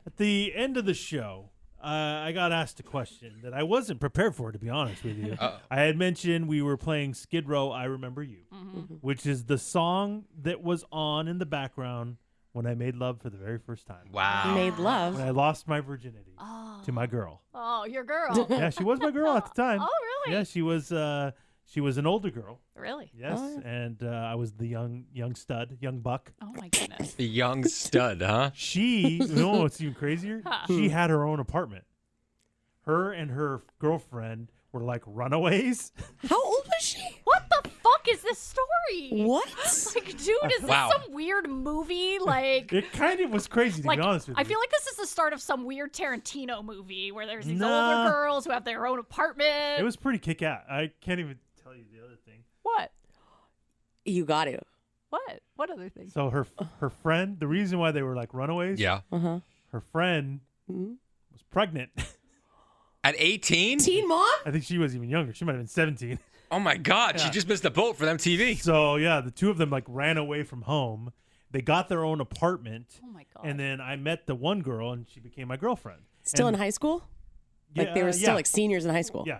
At the end of the show, I got asked a question that I wasn't prepared for, to be honest with you. I had mentioned we were playing Skid Row, I Remember You, which is the song that was on in the background when I made love for the very first time. Wow. Made love? When I lost my virginity to my girl. Oh, your girl. Yeah, she was my girl at the time. Oh, really? Yeah, she was an older girl. Really? Yes, and I was the young stud, young buck. Oh, my goodness. The young stud, huh? She, you know what's even crazier? She had her own apartment. Her and her girlfriend were like runaways. How old was she? What the fuck is this story? What? Like, dude, is this some weird movie? Like, It kind of was crazy, to be honest with you. I feel like this is the start of some weird Tarantino movie where there's these older girls who have their own apartment. It was pretty kick-ass. I can't even tell you the other thing. What? You got to. What? What other thing? So her friend, the reason why they were like runaways, Yeah. her friend was pregnant. At 18? Teen mom? I think she was even younger. She might have been 17. Oh, my God. She just missed the boat for them TV. So, yeah, the two of them like ran away from home. They got their own apartment. Oh, my God. And then I met the one girl, and she became my girlfriend. Still And- in high school? Like they were still like seniors in high school? Yeah.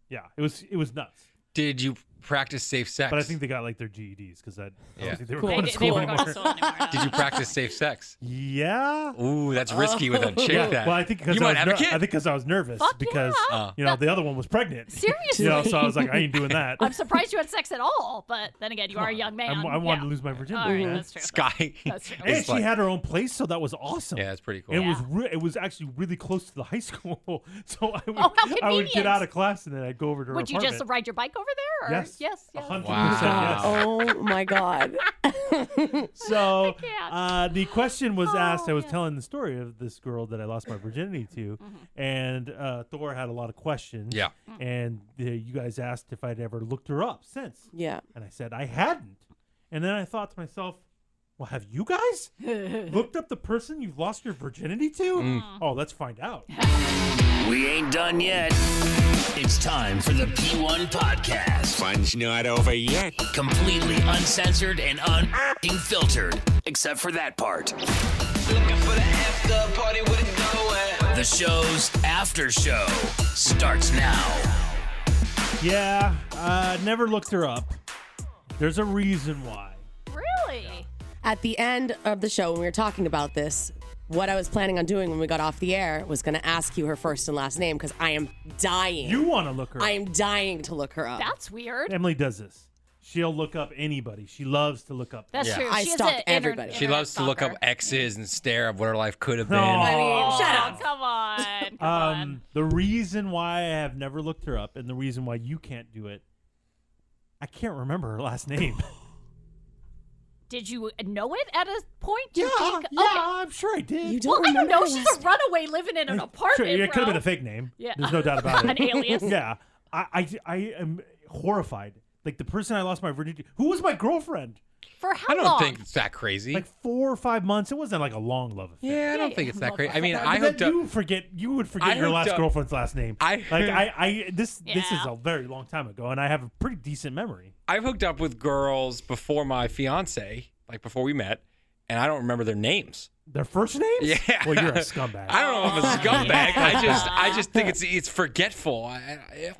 Yeah. It was nuts. Did you practice safe sex? But I think they got like their GEDs because I don't think they were Cool. going to They school were anymore. going to school anymore. Did you practice safe sex? Yeah. Ooh, that's risky with a chick. Yeah. That Well, I think because you might have a kid. I think because I was nervous Fuck because yeah. the other one was pregnant. Seriously? So I was like, I ain't doing that. I'm surprised you had sex at all, but then again, you are a young man. I wanted to Yeah. lose my virginity. All right, man. that's true. Sky. That's true. And she had her own place, so that was awesome. Yeah, that's pretty cool. And Yeah. it was actually really close to the high school, so I would how I would get convenient. out of class and then I'd go over to her Would you apartment. just ride your bike over there? Or? Yes. Yes. 100%. Wow. Oh my God. So can't. the question was asked. I was yes. telling the story of this girl that I lost my virginity to, and Thor had a lot of questions. Yeah. And you guys asked if I'd ever looked her up since. Yeah. And I said I hadn't. And then I thought to myself, well, have you guys looked up the person you've lost your virginity to? Oh, let's find out. We ain't done yet. It's time for the P1 Podcast. Fun's not over yet. Completely uncensored and filtered, except for that part. Looking for the after party with it going. The show's after show starts now. Yeah, never looked her up. There's a reason why. Really? At the end of the show, when we were talking about this, what I was planning on doing when we got off the air was going to ask you her first and last name because I am dying. You want to look her up. I am dying to look her up. That's weird. Emily does this. She'll look up anybody. She loves to look up. That's Yeah. true. I She's stalk an everybody. She loves to look up stalker. exes and stare at what her life could have been. I mean, Oh, shut up. Come on. Come on. The reason why I have never looked her up and the reason why you can't do it, I can't remember her last name. Did you know it at a point? Do you yeah, think? yeah, Okay. I'm sure I did. You Well, I don't remember know. her She's last a runaway living in an apartment. Sure, it could have bro. been a fake name. Yeah. There's no doubt about it. An alias. Yeah. I am horrified. Like the person I lost my virginity, who was my girlfriend? For how I don't long? think it's that crazy. Like 4 or 5 months. It wasn't like a long love affair. yeah, I don't Yeah, think it's that yeah. crazy. I mean, But I then hooked up. you would forget I your hooked last up- girlfriend's last name. This is Yeah. a very long time ago, and I have a pretty decent memory. I've hooked up with girls before my fiance, like before we met, and I don't remember their names. Their first names? Yeah. Well, you're a scumbag. I don't know if it's a scumbag. I just think it's forgetful.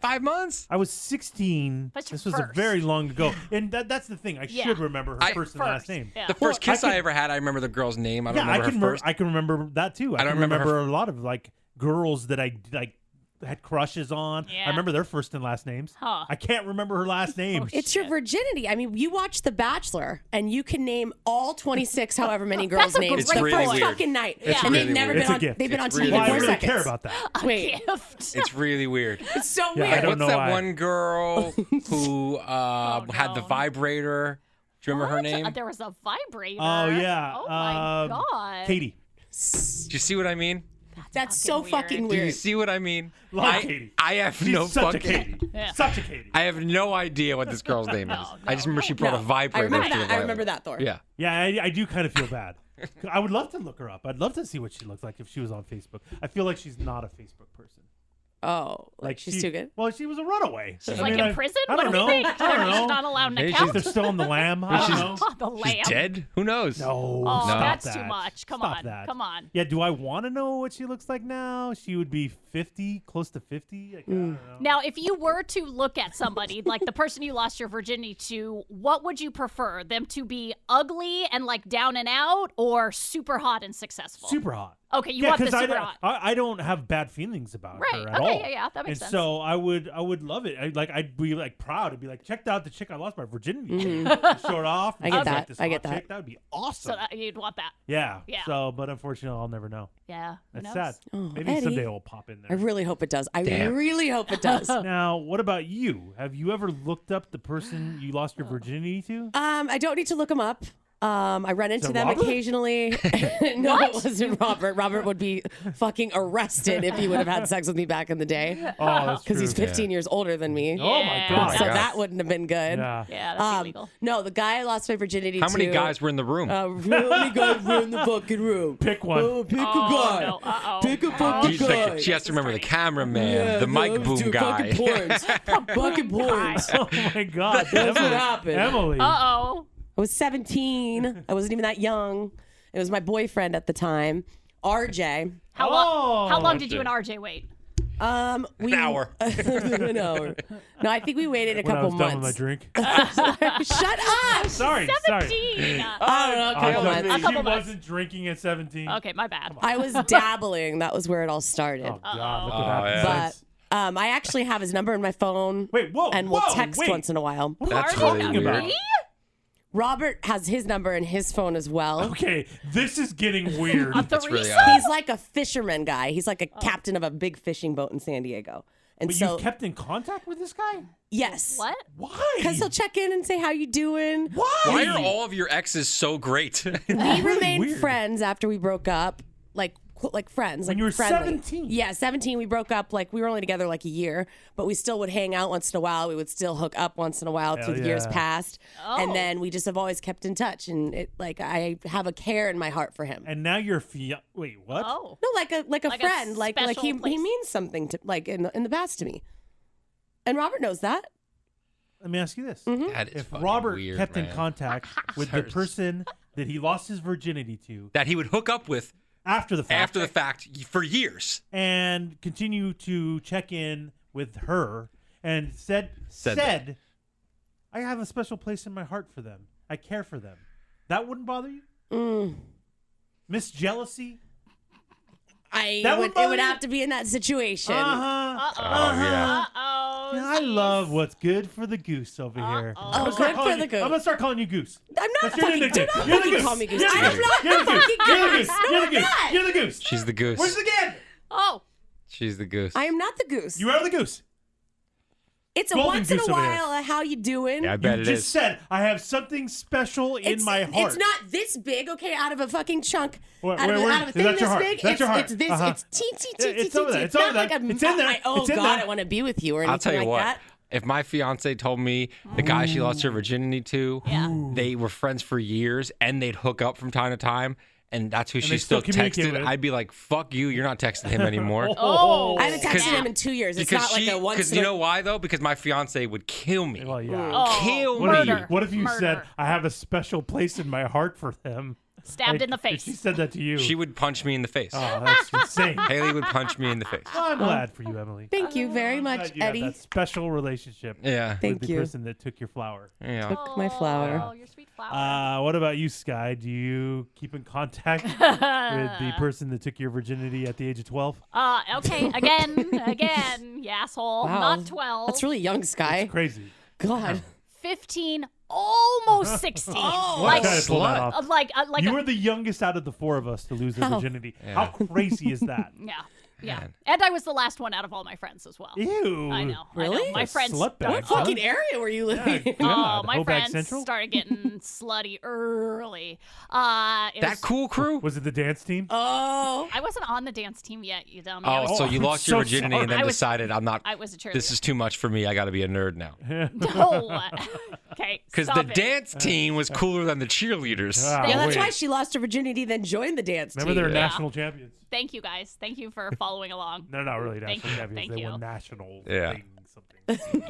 5 months. I was 16. But This your was a first. very long ago, and that's the thing. I Yeah. should remember her first and last First. name. Yeah. The first kiss I I can- ever had, I remember the girl's name. I don't Yeah, remember her first. I can remember that too. I don't can remember her remember a lot of like girls that I like had crushes on. Yeah. I remember their first and last names. Huh. I can't remember her last name. It's your virginity. I mean, you watch The Bachelor, and you can name all 26, however many girls' That's a names It's the really first weird. fucking night, It's and they've really never weird. been It's a on. gift. They've been on It's TV really well, in I weird. 4 really seconds. care about that. Wait, Gift. It's really weird. it's so Yeah, I weird. don't What's know that why. one girl who had the no. vibrator? Do you remember her What? name? There was a vibrator. Oh yeah. Oh my god. Katie. Do you see what I mean? That's so fucking fucking Do you weird. see what I mean? Love Katie. I have She's no such fucking. a Katie. Yeah. Such a Katie. I have no idea what this girl's name is. I just remember she brought a No, vibrator. I remember to the that. I violin. remember that, Thor. Yeah. Yeah, I do kind of feel bad. I would love to look her up. I'd love to see what she looks like if she was on Facebook. I feel like she's not a Facebook person. Oh, like she's too good? Well, she was a runaway. She's in prison? I What don't do know. we think? I don't know. She's not allowed an Maybe account? They're still on the lamb. I don't know. The lamb. She's dead? Who knows? No, Oh, stop that's that. too much. Come Stop on. that. Come on. Yeah, do I want to know what she looks like now? She would be 50, close to 50. Like, I don't know. Now, if you were to look at somebody, like the person you lost your virginity to, what would you prefer? Them to be ugly and like down and out, or super hot and successful? Super hot. Okay, you want the 'cause super hot. I don't have bad feelings about Right. her at Okay, all. yeah, that makes sense. And so I would love it. I'd be like proud. I'd be like, checked out the chick I lost my virginity to. Show it off. I get that. This I get hot that. chick. That would be awesome. So you'd want that. Yeah. Yeah. So, but unfortunately, I'll never know. Yeah. Who That's knows? sad. Oh, Maybe Eddie. someday it'll pop in I there. really hope it does. I Damn. really hope it does. Now, what about you? Have you ever looked up the person you lost your virginity to? I don't need to look them up. I run into it them Robert? occasionally. No, it wasn't Robert. Robert would be fucking arrested if he would have had sex with me back in the day. Oh, that's Because he's true. 15 years older than me. Oh my Yeah. god. So God. that wouldn't have been good. Yeah. Yeah, that's illegal. No, the guy I lost my virginity How to. many guys were in the room? How many guys were in the fucking room? Pick one. Oh, pick a Oh, guy. no. Uh-oh. Pick a fucking She's guy. like, she has to remember the cameraman, Yeah, the mic boom dude, guy. Fucking porns. fucking porns. Oh my god. That's what happened. Emily. Uh-oh. I was 17. I wasn't even that young. It was my boyfriend at the time, RJ. How long did you and RJ wait? We, An hour. An hour. No, I think we waited a When I couple was done with my months. drink. Shut up! Sorry. 17. I don't know, a couple months. A couple She months. wasn't drinking at 17. Okay, my bad. I was dabbling. That was where it all started. Oh god, look what Oh, happened. yeah. since. But I actually have his number in my phone. Wait, whoa, And we'll whoa, text wait. once in a while. What That's are you really talking weird. about? Robert has his number in his phone as well. Okay, this is getting weird. A That's really threesome? odd. He's like a fisherman guy. He's like a captain of a big fishing boat in San Diego. And But so, you've kept in contact with this guy? yes. What? Why? Because he'll check in and say, how you doing? Why? Why are all of your exes so great? We remained weird. friends after we broke up, like friends. When like you were friendly. 17? Yeah, 17. We broke up. Like we were only together like a year, but we still would hang out once in a while. We would still hook up once in a while Hell through the years yeah. past, Oh. and then we just have always kept in touch. And it like I have a care in my heart for him. And now you're wait, what? Oh. No, like a Like a friend. Like special he place. means something to like in the past to me. And Robert knows that. Let me ask you this. That is If fucking Robert weird, kept in man. contact with the person that he lost his virginity to That he would hook up with after the fact, after the fact for years. and continue to check in with her and said Said I have a special place in my heart for them. I care for them. That wouldn't bother you? Miss Jealousy? That would It bother would you? have to be in that situation. Uh-huh. Oh, yeah. Uh-oh. Yeah, I love what's good for the goose over here. Oh, I'm gonna start good for calling the you- goose. I'm going to start calling you Goose. I'm not That's your fucking. new Do nickname. not You're the fucking goose. call me goose. You're the I am goose. not You're the the goose. fucking You're the goose. goose. No, You're the I'm goose. not. You're the goose. She's the goose. Where's the again? Oh. She's the goose. I am not the goose. You are the goose. It's a Golden once in a goose over here. while. How you doing? Yeah, I bet You it just is. said I have something special in my heart. It's not this big, okay, out of a fucking chunk. Where- out, of where- out of a is thing that this your heart? big. That's your heart. It's this. Uh-huh. It's teensy, Yeah, teensy, it's over teensy. there. It's It's not over like there. a. It's in there. Oh It's in God, there. I want to be with you or anything I'll tell you like what. that. If my fiance told me the guy she lost her virginity to, Yeah. they were friends for years and they'd hook up from time to time, and that's who they she still still communicate texted, with. I'd be like, "Fuck you! You're not texting him anymore." Oh. I haven't texted Because- him in 2 years. It's Because not like a once. because in you a- know why though? Because my fiance would kill me. Well, yeah. Oh, Kill What if, you, murder. what if you said Murder. I have a special place in my heart for them? Stabbed Like, in the if face. She said that to you. She would punch me in the face. Oh, that's insane. Haley would punch me in the face. Well, I'm glad for you, Emily. Thank you very much, Glad you Eddie. have that special relationship Yeah. Thank with the you. person that took your flower. Yeah. Took my flower. Oh, your sweet flower. What about you, Sky? Do you keep in contact with the person that took your virginity at the age of 12? Okay. Again, you asshole. Wow. Not 12. That's really young, Sky. Crazy. God. 15, almost 16. Oh. like, Gotta pull that slut. off. like You a- were the youngest out of the four of us to lose their Oh. virginity. Yeah. How crazy is that? yeah. Man. And I was the last one out of all my friends as well. Ew. I know. Really? My A friends. slut bag, What huh? fucking area were you living in? Oh, God, my Hobag friends Central? started getting slutty early. It That was- cool crew? Was it the dance team? Oh. I wasn't on the dance team yet, you dummy. Oh, so you I'm lost your so virginity and sorry. then I was- decided I'm not. I was a cheerleader. This is too much for me. I got to be a nerd now. No. Okay. Because stop the it. dance team was cooler than the cheerleaders. Ah, Yeah, that's wait. why she lost her virginity, then joined the dance Remember team. they're Yeah. national champions. Thank you guys. Thank you for following. following along. No, not really Thank national you, champions. thank They you. won national Yeah. thing, something.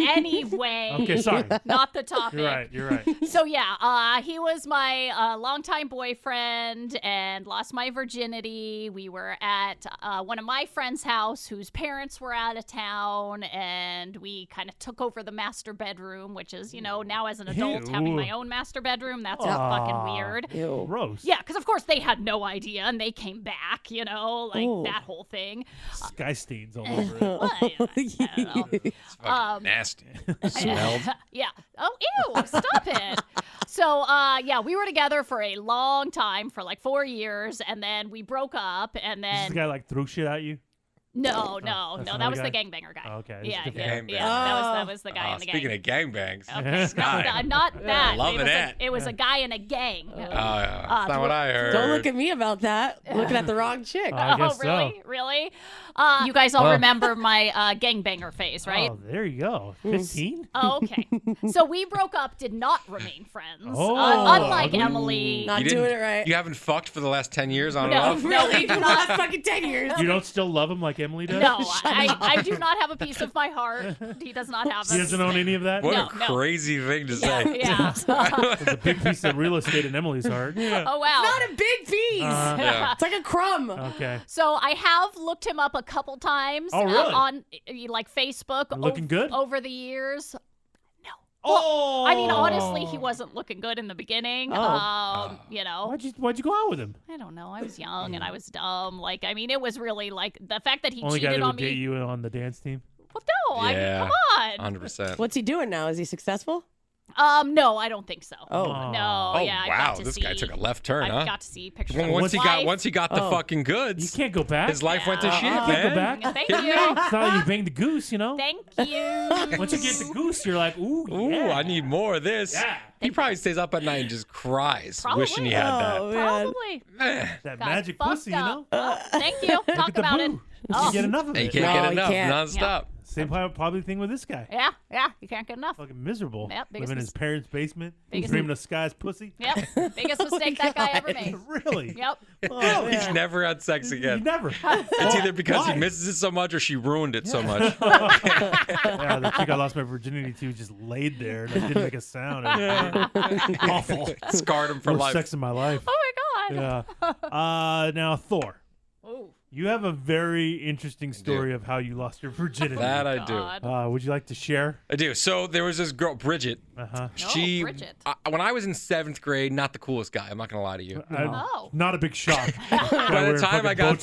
Anyway. Okay, sorry. Not the topic. You're right. So yeah, he was my longtime boyfriend and lost my virginity. We were at one of my friend's house whose parents were out of town, and we kind of took over the master bedroom, which is, now as an adult Ew. having my own master bedroom, that's fucking weird. Ew. Gross. Yeah, because of course they had no idea, and they came back, Ooh. that whole thing. Sky stains all over it. Well, I don't know. It's fucking nasty. Smelled. Yeah. Oh, ew, stop it. So, we were together for a long time, for like 4 years, and then we broke up, and This then... guy like threw shit at you? No, that's that another was the guy? gangbanger guy. Oh, okay. Yeah, This is yeah, different. yeah. That was the guy in the gang. Speaking of gangbangs. Okay. Guy. Not that. Loving it. It was a guy in a gang. That's not what I heard. Don't look at me about that. Looking at the wrong chick. I guess so. Really? Really? You guys all remember my gangbanger phase, right? Oh, there you go. 15? Oh, okay. So we broke up, did not remain friends. Oh, Unlike okay. Emily. Not You didn't- doing it right. You haven't fucked for the last 10 years on and No, off? no, we do The not. last fucking 10 years. You don't still love him like Emily does? No, I do not have a piece of my heart. He does not have He doesn't own any of that? What No, a no. crazy thing to say. Yeah. There's a big piece of real estate in Emily's heart. Oh, wow. Not a big piece. Yeah. It's like a crumb. Okay. So I have looked him up a couple times Oh, really? on like Facebook Looking good? over the years. Oh! I mean, honestly, he wasn't looking good in the beginning. Oh. Why'd you go out with him? I don't know. I was young and I was dumb. Like, I mean, it was really like the fact that he Only guy cheated that on would date me. you on the dance team? Well, no, I mean, Yeah. come on. 100%. What's he doing now? Is he successful? No, I don't think so. Oh. No, Oh, yeah, I wow. got to This see, guy took a left turn, I huh? got to see pictures Well, of once his he got wife. once he got the fucking You goods, can't go back. his life went to Yeah. shit, You can't go man. back. Thank Kidding you. me? It's not like you banged the goose, you know? Thank you. Once you get the goose, you're like, ooh, Ooh, yeah. I need more of this. Yeah. He probably stays up at night and just cries, Probably. wishing he had Oh, man. Probably. that. That Got magic fucked pussy, you know? up. Oh, thank you. Look Talk at the about it. boo. Oh. You get enough of You it. can't No, get you enough can't. nonstop. Same probably thing with this guy. Yeah, you can't get enough. Fucking miserable. Yep, biggest Living in his mis- parents' basement, biggest- dreaming of Sky's pussy. Yep, biggest mistake that guy ever made. Really? Yep. Oh, He's never had sex You again. never. It's either because Why? he misses it so much or she ruined it so much. Yeah, the chick I lost my virginity to just laid there and it didn't make a sound. Awful. Scarred him for Worst life. sex in my life. Oh my god. Yeah. Now, Thor. Ooh. You have a very interesting story of how you lost your virginity. That I do. God. Would you like to share? I do. So there was this girl, Bridget. Uh-huh. She, Bridget. when I was in 7th grade, not the coolest guy. I'm not gonna lie to you. Oh. Not a big shock. By the time I got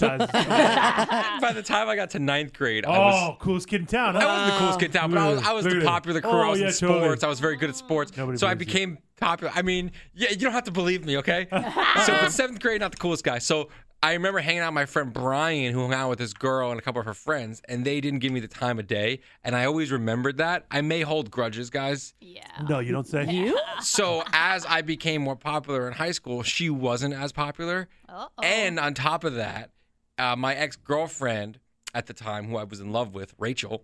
by the time I got to 9th grade, I was. Coolest kid in town. Huh? I wasn't the coolest kid in town, but I was Look the at it. popular crew. I was in sports. totally. I was very good at sports. Nobody So I believes you. became popular. I mean, yeah, you don't have to believe me, okay? So, but 7th grade, not the coolest guy. So I remember hanging out with my friend Brian, who hung out with this girl and a couple of her friends, and they didn't give me the time of day. And I always remembered that. I may hold grudges, guys. Yeah. No, you don't say. You? So as I became more popular in high school, she wasn't as popular. Uh-oh. And on top of that, my ex-girlfriend at the time, who I was in love with, Rachel,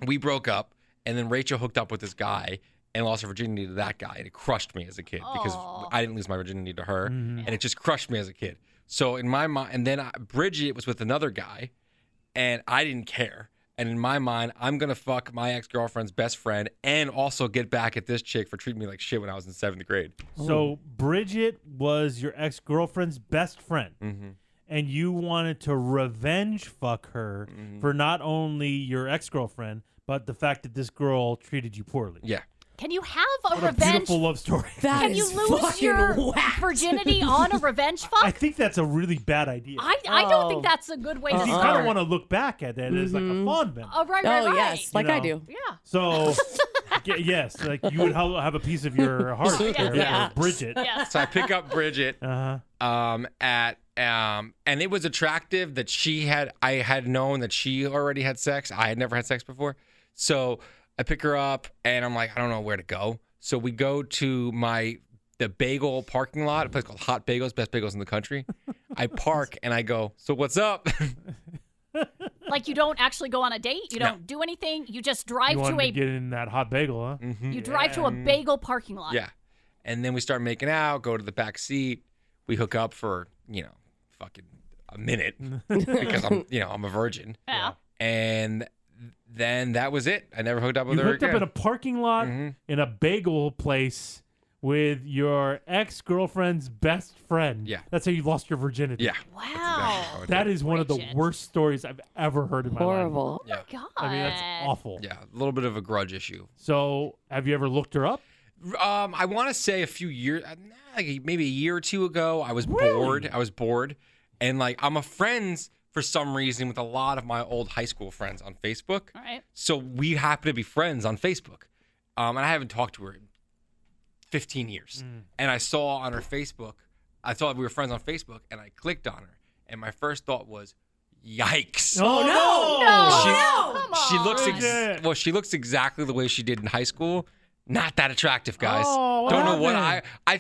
we broke up, and then Rachel hooked up with this guy and lost her virginity to that guy, and it crushed me as a kid because Aw. I didn't lose my virginity to her, Mm-hmm. and it just crushed me as a kid. So in my mind, and then Bridget was with another guy, and I didn't care. And in my mind, I'm gonna fuck my ex-girlfriend's best friend and also get back at this chick for treating me like shit when I was in 7th grade. So Bridget was your ex-girlfriend's best friend. Mm-hmm. And you wanted to revenge fuck her Mm-hmm. for not only your ex-girlfriend, but the fact that this girl treated you poorly. Yeah. Can you have a What a revenge? beautiful love story. That Can you is lose fucking your whacked. virginity on a revenge fuck? I think that's a really bad idea. I don't think that's a good way to you start. kind of want to look back at it as like a fond memory. Oh, right, Oh, right. yes. Like You I know. do. Yeah. So, yes, like you would have a piece of your heart there Yeah. for Bridget. Yes. So I pick up Bridget Uh-huh. and it was attractive that I had known that she already had sex. I had never had sex before. So I pick her up and I'm like, I don't know where to go. So we go to the bagel parking lot, a place called Hot Bagels, best bagels in the country. I park and I go, so what's up? Like you don't actually go on a date. You don't do anything. You just drive You to wanted to a get in that hot bagel, huh? Mm-hmm. you drive to a bagel parking lot. Yeah. And then we start making out, go to the back seat. We hook up for, fucking a minute because I'm a virgin. Yeah. And then that was it. I never hooked up with You her hooked again. up in a parking lot in a bagel place with your ex-girlfriend's best friend. Yeah. That's how you lost your virginity. Yeah. Wow. That is one of the Bridget. worst stories I've ever heard in my life. Horrible. Yeah. God. I mean, that's awful. Yeah. A little bit of a grudge issue. So, have you ever looked her up? I want to say a few years, like maybe a year or two ago, I was bored. I was bored. And like, I'm a friends for some reason with a lot of my old high school friends on Facebook. All right. So we happen to be friends on Facebook. And I haven't talked to her in 15 years. And I saw on her Facebook, I thought we were friends on Facebook, and I clicked on her. And my first thought was, yikes. Oh, no! She looks Bridget. she looks exactly the way she did in high school. Not that attractive, guys. Oh, what Don't know what happened? I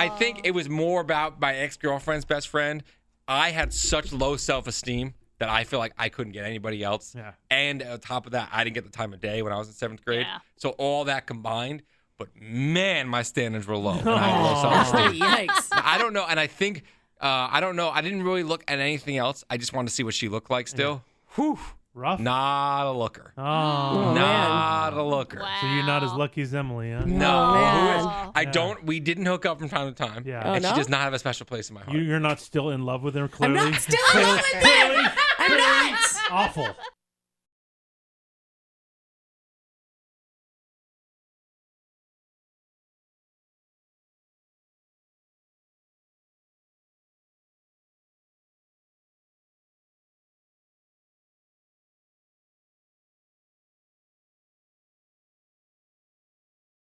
think it was more about my ex-girlfriend's best friend. I had such low self-esteem that I feel like I couldn't get anybody else. Yeah. And on top of that, I didn't get the time of day when I was in 7th grade. Yeah. So all that combined, but man, my standards were low. And I had low self-esteem. Yikes. I don't know, and I think I don't know. I didn't really look at anything else. I just wanted to see what she looked like still. Whew. Rough. Not a looker. Oh. Not a looker. Wow. So you're not as lucky as Emily, huh? No. man. Who is? I don't. We didn't hook up from time to time. Yeah. And Oh, she no? does not have a special place in my heart. You're not still in love with her, I'm clearly? not still in love with them. I'm not. Awful.